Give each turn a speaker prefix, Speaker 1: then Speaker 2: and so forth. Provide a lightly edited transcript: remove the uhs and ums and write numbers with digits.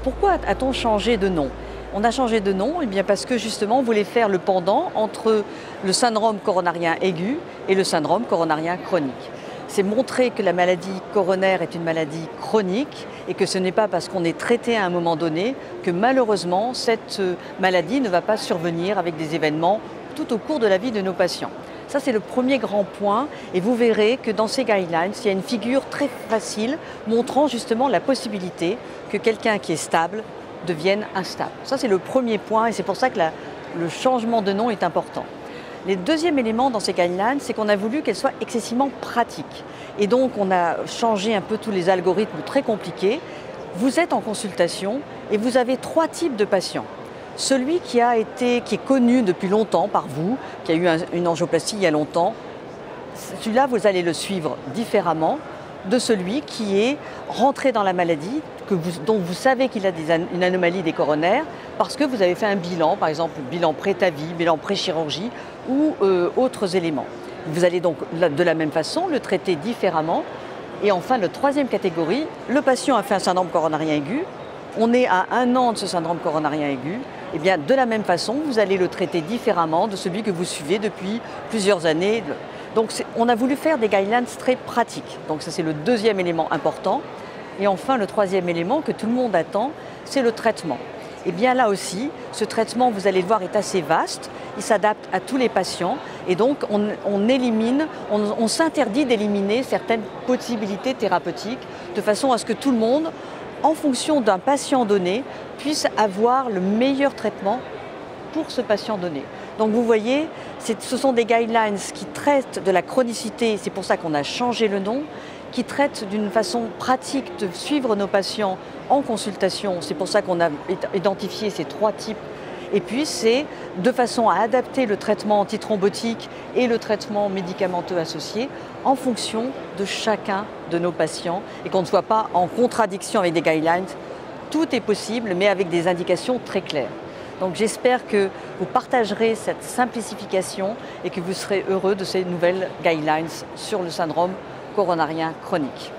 Speaker 1: Pourquoi a-t-on changé de nom? On a changé de nom parce que justement on voulait faire le pendant entre le syndrome coronarien aigu et le syndrome coronarien chronique. C'est montrer que la maladie coronaire est une maladie chronique et que ce n'est pas parce qu'on est traité à un moment donné que malheureusement cette maladie ne va pas survenir avec des événements tout au cours de la vie de nos patients. Ça, c'est le premier grand point et vous verrez que dans ces guidelines, il y a une figure très facile montrant justement la possibilité que quelqu'un qui est stable devienne instable. Ça, c'est le premier point et c'est pour ça que le changement de nom est important. Le deuxième élément dans ces guidelines, c'est qu'on a voulu qu'elles soient excessivement pratiques. Et donc, on a changé un peu tous les algorithmes très compliqués. Vous êtes en consultation et vous avez 3 types de patients. Celui qui est connu depuis longtemps par vous, qui a eu une angioplastie il y a longtemps, celui-là, vous allez le suivre différemment de celui qui est rentré dans la maladie, dont vous savez qu'il a une anomalie des coronaires, parce que vous avez fait un bilan, par exemple bilan pré-TAVI, bilan pré-chirurgie ou autres éléments. Vous allez donc de la même façon le traiter différemment. Et enfin, la troisième catégorie, le patient a fait un syndrome coronarien aigu, on est à 1 an de ce syndrome coronarien aigu, et bien de la même façon, vous allez le traiter différemment de celui que vous suivez depuis plusieurs années. Donc on a voulu faire des guidelines très pratiques. Donc ça, c'est le deuxième élément important. Et enfin, le troisième élément que tout le monde attend, c'est le traitement. Et bien là aussi, ce traitement, vous allez le voir, est assez vaste. Il s'adapte à tous les patients. Et donc, on s'interdit d'éliminer certaines possibilités thérapeutiques de façon à ce que tout le monde, en fonction d'un patient donné, puisse avoir le meilleur traitement pour ce patient donné. Donc vous voyez, ce sont des guidelines qui traitent de la chronicité, c'est pour ça qu'on a changé le nom, qui traitent d'une façon pratique de suivre nos patients en consultation, c'est pour ça qu'on a identifié ces 3 types. Et puis c'est de façon à adapter le traitement antithrombotique et le traitement médicamenteux associé en fonction de chacun de nos patients et qu'on ne soit pas en contradiction avec des guidelines. Tout est possible, mais avec des indications très claires. Donc j'espère que vous partagerez cette simplification et que vous serez heureux de ces nouvelles guidelines sur le syndrome coronarien chronique.